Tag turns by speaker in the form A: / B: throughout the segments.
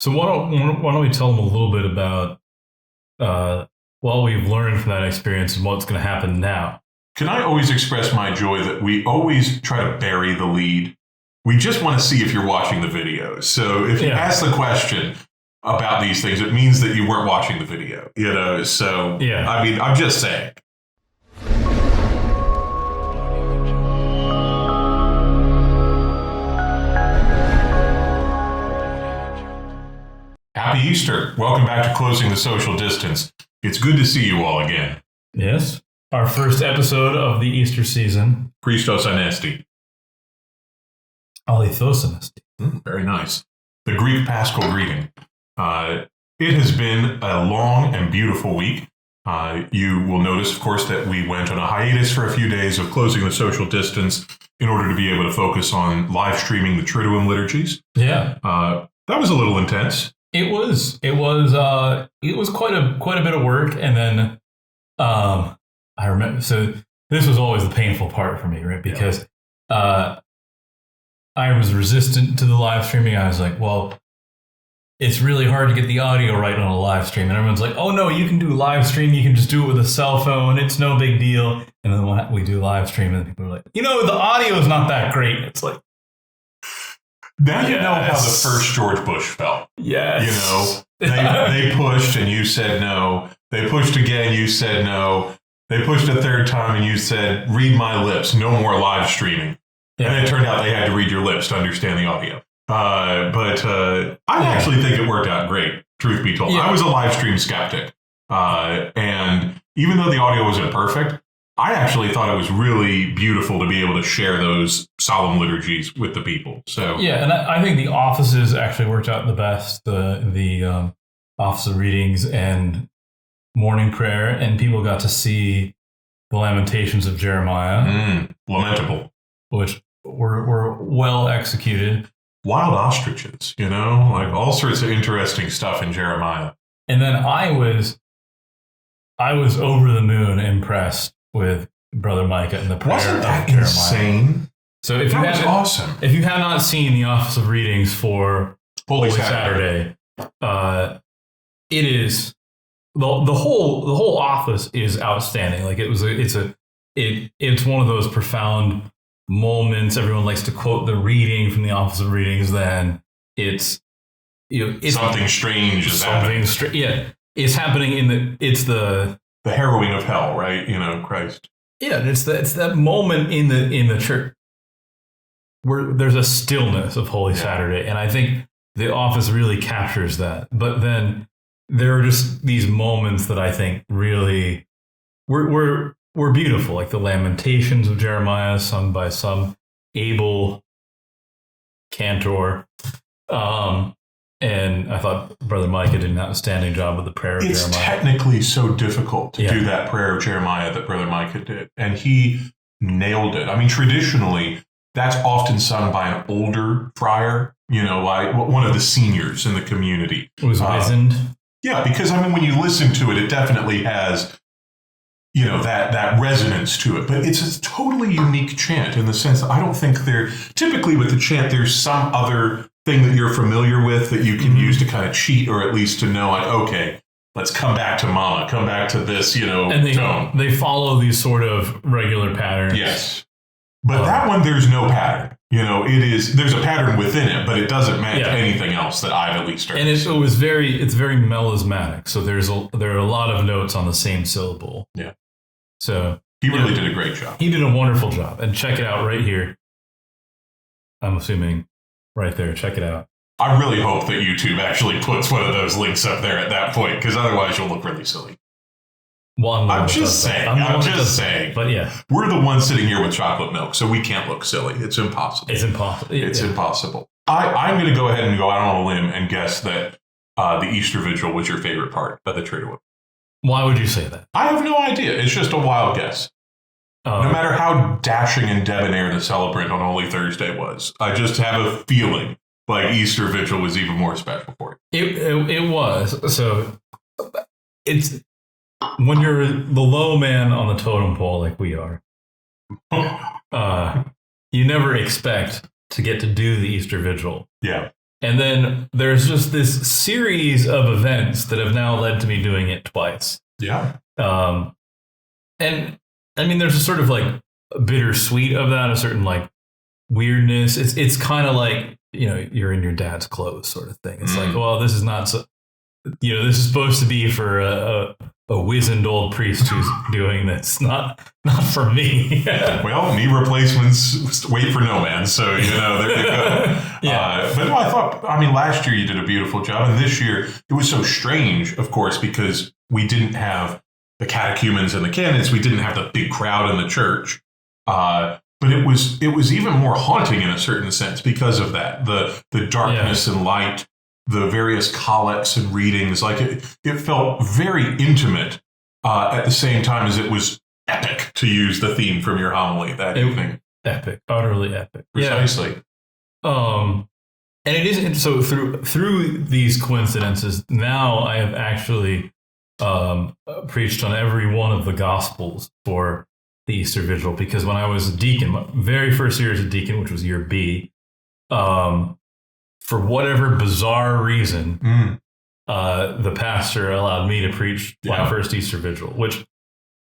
A: So why don't we tell them a little bit about what we've learned from that experience and what's going to happen now?
B: Can I always express my joy that we always try to bury the lead? We just want to see if you're watching the video. So if you ask the question about these things, it means that you weren't watching the video, you know? So, I mean, I'm just saying. Happy Easter. Welcome back to Closing the Social Distance. It's good to see you all again.
A: Yes. Our first episode of the Easter season.
B: Christos Anesti.
A: Alithos Anesti.
B: Very nice. The Greek Paschal greeting. It has been a long and beautiful week. You will notice, of course, that we went on a hiatus for a few days of Closing the Social Distance in order to be able to focus on live streaming the Triduum liturgies.
A: Yeah.
B: That was a little intense.
A: It was quite a bit of work, and then I remember. So this was always the painful part for me, right? Because I was resistant to the live streaming. I was like, well, it's really hard to get the audio right on a live stream, and everyone's like, oh no, you can do live stream. You can just do it with a cell phone. It's no big deal. And then when we do live stream, and people are like, the audio is not that great. It's like.
B: Now you know how the first George Bush felt.
A: Yes.
B: They pushed and you said no. They pushed again, you said no. They pushed a third time and you said, read my lips, no more live streaming. Yeah. And it turned out they had to read your lips to understand the audio. But I actually think it worked out great, truth be told. I was a live stream skeptic. And even though the audio wasn't perfect, I actually thought it was really beautiful to be able to share those solemn liturgies with the people. So
A: and I think the offices actually worked out the best. The office of readings and morning prayer, and people got to see the Lamentations of Jeremiah.
B: Lamentable.
A: Which were well executed.
B: Wild ostriches, like all sorts of interesting stuff in Jeremiah.
A: And then I was over the moon impressed with Brother Micah and the prayer
B: Wasn't that
A: of Jeremiah.
B: Insane?
A: So if that was awesome. If you have not seen the Office of Readings for Holy Saturday, it is the whole office is outstanding. Like it's one of those profound moments. Everyone likes to quote the reading from the Office of Readings. Then it's
B: something strange is happening.
A: It's happening it's the
B: harrowing of hell, right? Christ.
A: Yeah, it's that moment in the church where there's a stillness of Holy Saturday, and I think the Office really captures that. But then there are just these moments that I think really were beautiful, like the Lamentations of Jeremiah, sung by some able cantor. And I thought Brother Micah did an outstanding job with the prayer of Jeremiah.
B: It's technically so difficult to do that prayer of Jeremiah that Brother Micah did. And he nailed it. I mean, traditionally, that's often sung by an older friar, like one of the seniors in the community.
A: It was wizened.
B: Yeah, because, when you listen to it, it definitely has, that resonance to it. But it's a totally unique chant in the sense that I don't think typically with the chant, there's some other thing that you're familiar with that you can use to kind of cheat, or at least to know, like, okay, let's come back to Mama, come back to this,
A: and
B: tone.
A: They follow these sort of regular patterns.
B: Yes. But that one, there's no pattern. There's a pattern within it, but it doesn't match anything else that I've at least heard.
A: And it's very melismatic. So there are a lot of notes on the same syllable.
B: Yeah.
A: So
B: he really did a great job.
A: He did a wonderful job. And check it out right here. I'm assuming right there. Check it out.
B: I really hope that YouTube actually puts one of those links up there at that point, because otherwise you'll look really silly.
A: Well,
B: I'm just saying.
A: But yeah.
B: We're the ones sitting here with chocolate milk, so we can't look silly. It's impossible.
A: It's impossible.
B: It's impossible. I'm going to go ahead and go out on a limb and guess that the Easter Vigil was your favorite part of the Triduum.
A: Why would you say that?
B: I have no idea. It's just a wild guess. No matter how dashing and debonair the celebrant on Holy Thursday was, I just have a feeling like Easter Vigil was even more special for
A: it. It was. So it's when you're the low man on the totem pole like we are, you never expect to get to do the Easter Vigil.
B: Yeah.
A: And then there's just this series of events that have now led to me doing it twice.
B: Yeah.
A: And I mean, there's a sort of like bittersweet of that, a certain like weirdness. It's kind of like, you're in your dad's clothes sort of thing. It's like, well, this is not so, this is supposed to be for a wizened old priest who's doing this, not for me.
B: Well, knee replacements wait for no man. So, there you go.
A: Yeah.
B: But no, last year you did a beautiful job. And this year it was so strange, of course, because we didn't have the catechumens and the canons. We didn't have the big crowd in the church. But it was even more haunting in a certain sense because of that. The darkness and light, the various collects and readings, like it felt very intimate at the same time as it was epic, to use the theme from your homily that evening.
A: Epic, utterly epic.
B: Precisely.
A: Yeah. And it is so through these coincidences. Now I have actually preached on every one of the Gospels for the Easter Vigil, because when I was a deacon, my very first year as a deacon, which was year B, for whatever bizarre reason, the pastor allowed me to preach my first Easter Vigil, which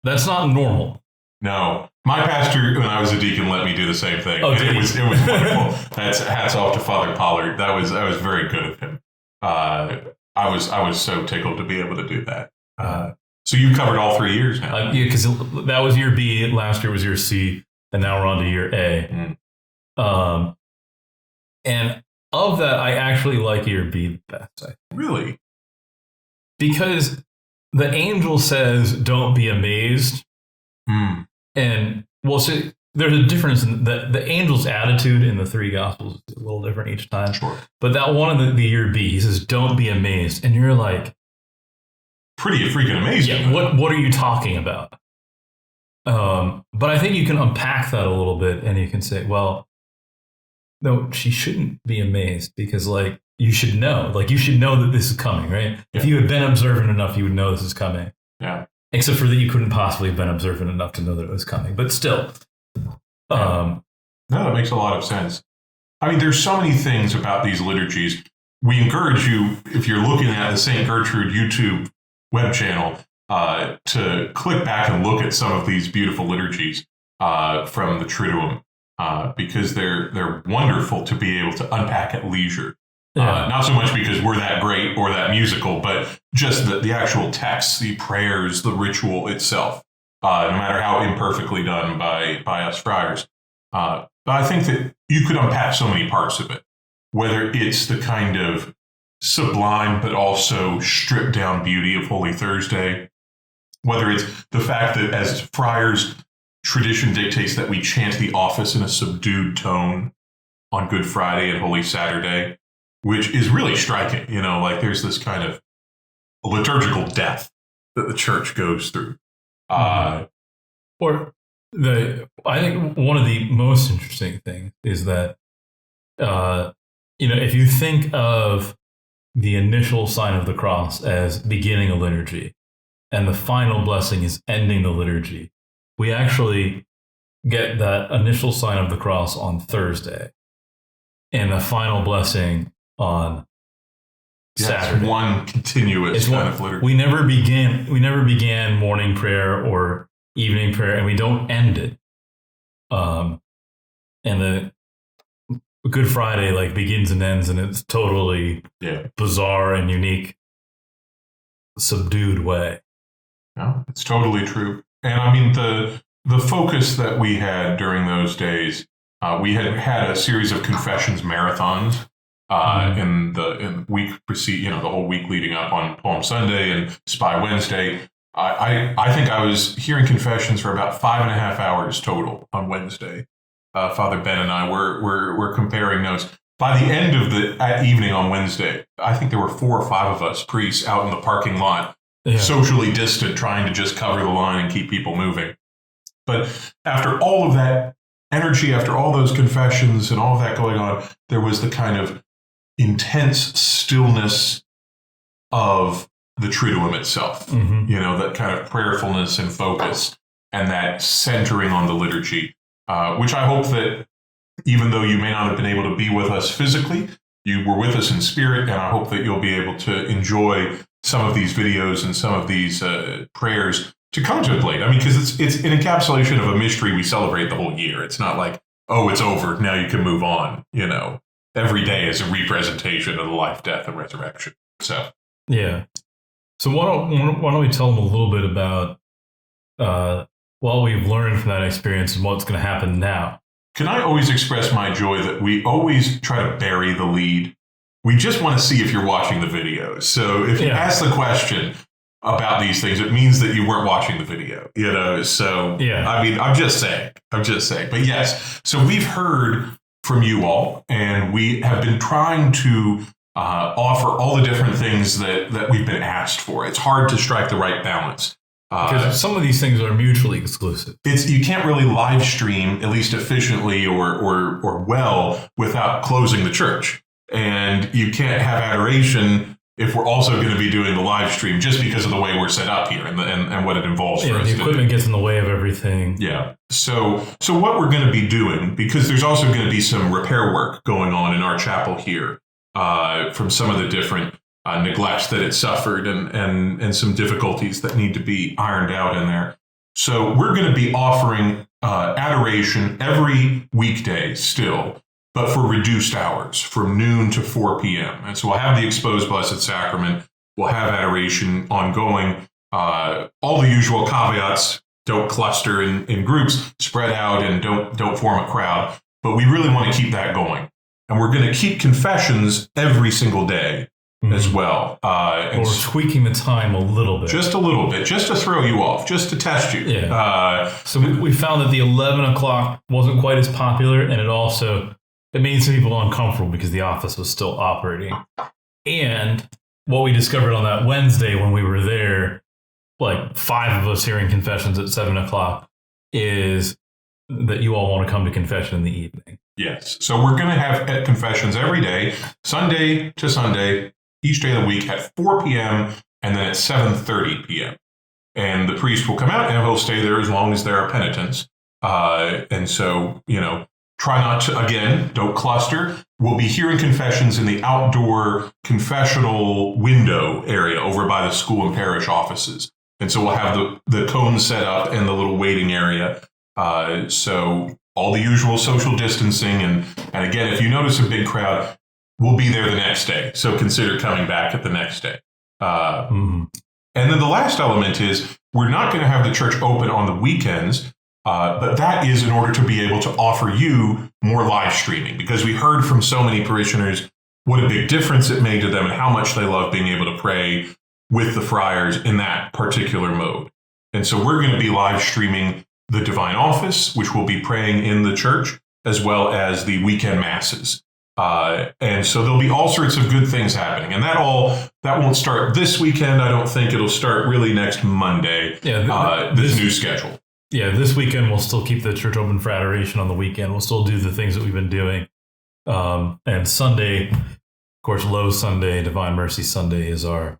A: that's not normal.
B: No, my pastor, when I was a deacon, let me do the same thing.
A: Oh,
B: it was wonderful. That's hats off to Father Pollard. That was very good of him. I was so tickled to be able to do that. So you've covered all 3 years now.
A: Yeah, because that was year B, last year was year C, and now we're on to year A. And of that, I actually like year B the best.
B: Really?
A: Because the angel says, "Don't be amazed." And see, there's a difference in the angel's attitude in the 3 Gospels is a little different each time.
B: Sure.
A: But that one in the year B, he says, "Don't be amazed," and you're like,
B: pretty freaking amazing.
A: Yeah, what are you talking about? But I think you can unpack that a little bit, and you can say, well, no, she shouldn't be amazed, because you should know that this is coming, right? Yeah. If you had been observant enough, you would know this is coming.
B: Yeah.
A: Except for that you couldn't possibly have been observant enough to know that it was coming. But still.
B: No, that makes a lot of sense. I mean, there's so many things about these liturgies. We encourage you, if you're looking at the St. Gertrude YouTube web channel, to click back and look at some of these beautiful liturgies from the Triduum, because they're wonderful to be able to unpack at leisure. Yeah. Not so much because we're that great or that musical, but just the actual texts, the prayers, the ritual itself, no matter how imperfectly done by us friars. But I think that you could unpack so many parts of it, whether it's the kind of sublime but also stripped down beauty of Holy Thursday, whether it's the fact that as friars, tradition dictates that we chant the office in a subdued tone on Good Friday and Holy Saturday, which is really striking. There's this kind of liturgical depth that the church goes through.
A: I think one of the most interesting things is that, if you think of the initial sign of the cross as beginning a liturgy, and the final blessing is ending the liturgy, we actually get that initial sign of the cross on Thursday, and the final blessing on Saturday.
B: It's one continuous kind of liturgy.
A: We never began morning prayer or evening prayer, and we don't end it. And the Good Friday begins and ends, and it's totally bizarre and unique, subdued way.
B: No, it's totally true. And I mean, the focus that we had during those days, we had a series of confessions marathons in the week preceding, the whole week leading up on Palm Sunday and Spy Wednesday. I think I was hearing confessions for about 5.5 hours total on Wednesday. Father Ben and I were comparing notes. By the end of the evening on Wednesday, I think there were 4 or 5 of us priests out in the parking lot, socially distant, trying to just cover the line and keep people moving. But after all of that energy, after all those confessions and all of that going on, there was the kind of intense stillness of the Triduum itself, that kind of prayerfulness and focus and that centering on the liturgy, which I hope that even though you may not have been able to be with us physically, you were with us in spirit, and I hope that you'll be able to enjoy some of these videos and some of these prayers to contemplate. I mean, because it's an encapsulation of a mystery we celebrate the whole year. It's not like, oh, it's over, now you can move on. Every day is a representation of the life, death, and resurrection. So
A: yeah. So why don't we tell them a little bit about what we've learned from that experience and what's going to happen now?
B: Can I always express my joy that we always try to bury the lead? We just want to see if you're watching the videos. So if you ask the question about these things, it means that you weren't watching the video, So, I mean, I'm just saying. But yes, so we've heard from you all, and we have been trying to offer all the different things that we've been asked for. It's hard to strike the right balance.
A: Because some of these things are mutually exclusive.
B: You can't really live stream, at least efficiently or well, without closing the church. And you can't have adoration if we're also going to be doing the live stream, just because of the way we're set up here and what it involves for us.
A: The equipment gets in the way of everything.
B: Yeah. So what we're going to be doing, because there's also going to be some repair work going on in our chapel here from some of the different neglects that it suffered and some difficulties that need to be ironed out in there. So we're going to be offering adoration every weekday still, but for reduced hours, from noon to 4 p.m. And so we'll have the exposed Blessed Sacrament. We'll have adoration ongoing. All the usual caveats: don't cluster in groups, spread out, and don't form a crowd. But we really want to keep that going. And we're going to keep confessions every single day as well.
A: Or tweaking the time a little bit.
B: Just a little bit, just to throw you off, just to test you.
A: Yeah. So we found that the 11 o'clock wasn't quite as popular, and it made some people uncomfortable because the office was still operating. And what we discovered on that Wednesday when we were there, like 5 of us hearing confessions at 7 o'clock, is that you all want to come to confession in the evening.
B: Yes. So we're going to have confessions every day, Sunday to Sunday, each day of the week at 4 p.m. and then at 7:30 p.m. And the priest will come out and he'll stay there as long as there are penitents. And so, try not to, again, don't cluster. We'll be hearing confessions in the outdoor confessional window area over by the school and parish offices. And so we'll have the cones set up and the little waiting area. So all the usual social distancing. And again, if you notice a big crowd, we'll be there the next day. So consider coming back at the next day. And then the last element is we're not going to have the church open on the weekends. But that is in order to be able to offer you more live streaming, because we heard from so many parishioners what a big difference it made to them and how much they love being able to pray with the friars in that particular mode. And so we're going to be live streaming the Divine Office, which will be praying in the church, as well as the weekend masses. And so there'll be all sorts of good things happening. And that won't start this weekend. I don't think it'll start really next Monday, this new schedule.
A: Yeah, this weekend we'll still keep the church open for adoration on the weekend. We'll still do the things that we've been doing. And Sunday, of course, Low Sunday, Divine Mercy Sunday is our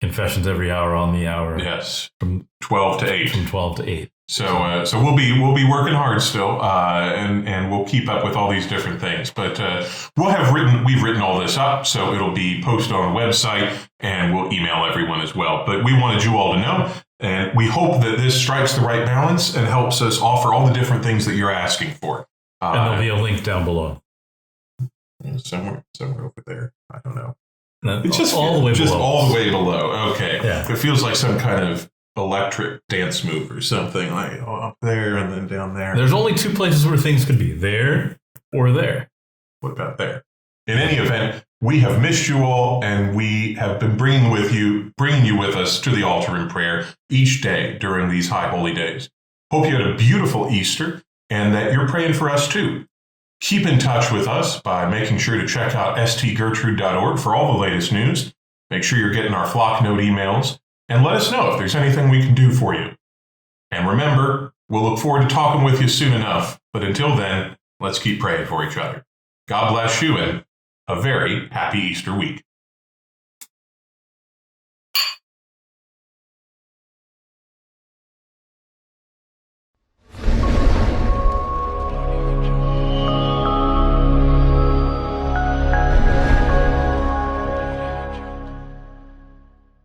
A: confessions every hour on the hour.
B: Yes, from 12 to 8.
A: From 12 to 8.
B: So we'll be working hard still, and we'll keep up with all these different things. But we've written all this up, so it'll be posted on the website, and we'll email everyone as well. But we wanted you all to know, and we hope that this strikes the right balance and helps us offer all the different things that you're asking for.
A: And there'll be a link down below.
B: Somewhere over there. I don't know.
A: No, it's just all the way below.
B: Just all the way below. Okay.
A: Yeah.
B: It feels like some kind of electric dance move or something, like up there and then down there.
A: There's only 2 places where things could be, there or there.
B: What about there? In any event, we have missed you all, and we have been bringing you with us to the altar in prayer each day during these high holy days. Hope you had a beautiful Easter and that you're praying for us too. Keep in touch with us by making sure to check out stgertrude.org for all the latest news. Make sure you're getting our flock note emails, and let us know if there's anything we can do for you. And remember, we'll look forward to talking with you soon enough. But until then, let's keep praying for each other. God bless you, and a very happy Easter week.